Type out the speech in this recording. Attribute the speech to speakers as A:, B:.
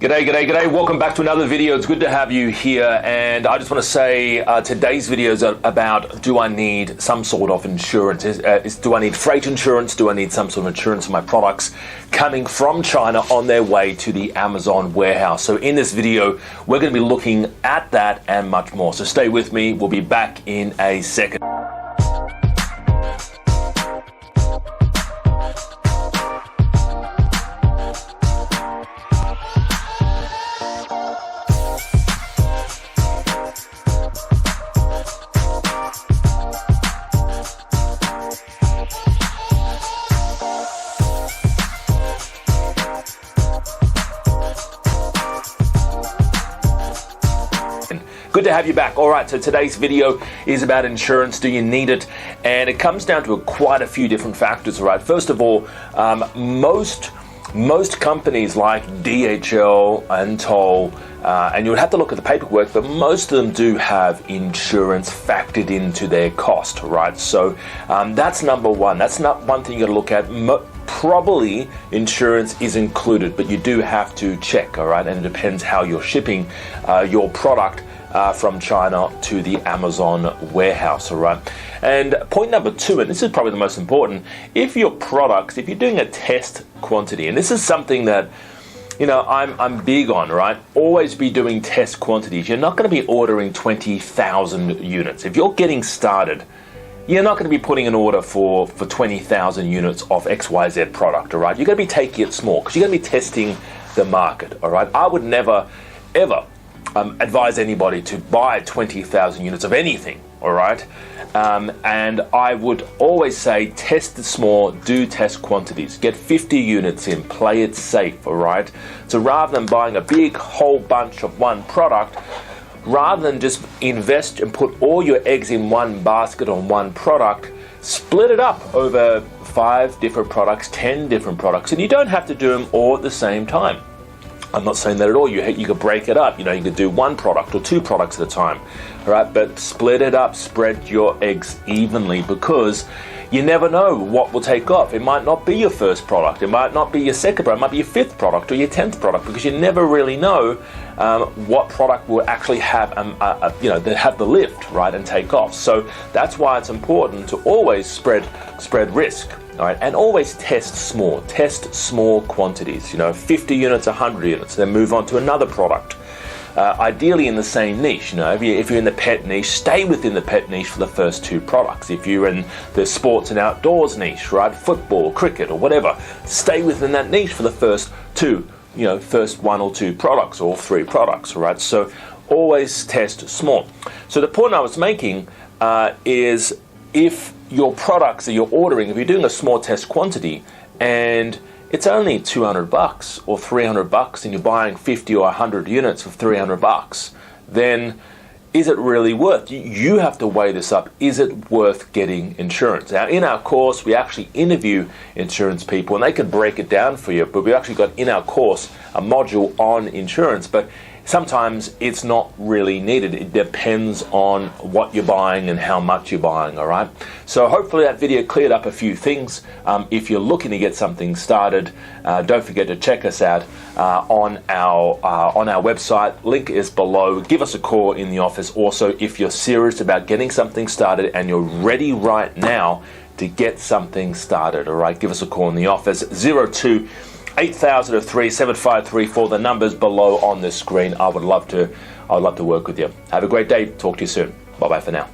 A: G'day. Welcome back to another video. It's good to have you here. And I just want to say today's video is about, do I need some sort of insurance? Do I need freight insurance? Do I need some sort of insurance for my products coming from China on their way to the Amazon warehouse? So in this video, we're going to be looking at that and much more. So stay with me. We'll be back in a second. Good to have you back. All right, so today's video is about insurance. Do you need it? And it comes down to quite a few different factors, all right? First of all, most companies like DHL and Toll, and you would have to look at the paperwork, but most of them do have insurance factored into their cost, right? So that's number one. That's not one thing you got to look at. Probably insurance is included, but you do have to check, all right? And it depends how you're shipping your product from China to the Amazon warehouse, all right? And point number two, and this is probably the most important, if you're doing a test quantity, and this is something that, you know, I'm big on, right? Always be doing test quantities. You're not going to be ordering 20,000 units. If you're getting started, you're not going to be putting an order for 20,000 units of XYZ product, all right? You're going to be taking it small because you're going to be testing the market, all right? I would never, ever advise anybody to buy 20,000 units of anything, all right? And I would always say test it small, do test quantities. Get 50 units in, play it safe, all right? So rather than buying a big whole bunch of one product, rather than just invest and put all your eggs in one basket on one product, split it up over 5 different products, 10 different products, and you don't have to do them all at the same time. I'm not saying that at all. You could break it up. You know, you could do one product or 2 products at a time, all right? But split it up, spread your eggs evenly, because you never know what will take off. It might not be your first product. It might not be your second product. It might be your 5th product or your 10th product, because you never really know what product will actually have, have the lift, right, and take off. So that's why it's important to always spread risk. All right, and always test small quantities, 50 units, 100 units, then move on to another product. Ideally in the same niche, if you're in the pet niche, stay within the pet niche for the first 2 products. If you're in the sports and outdoors niche, right, football, cricket, or whatever, stay within that niche for the first 1 or 2 products, or 3 products, all right? So always test small. So the point I was making is, if your products that you're ordering, if you're doing a small test quantity and it's only $200 or $300 and you're buying 50 or 100 units for $300, then is it really worth? You have to weigh this up. Is it worth getting insurance? Now, in our course, we actually interview insurance people, and they can break it down for you, but we actually got in our course a module on insurance, but sometimes it's not really needed. It depends on what you're buying and how much you're buying, all right? So hopefully that video cleared up a few things. If you're looking to get something started, don't forget to check us out on our website. Link is below. Give us a call in the office. Also, if you're serious about getting something started and you're ready right now to get something started, all right, give us a call in the office. 02 8003 7534. The numbers below on the screen. I would love to work with you. Have a great day. Talk to you soon. Bye bye for now.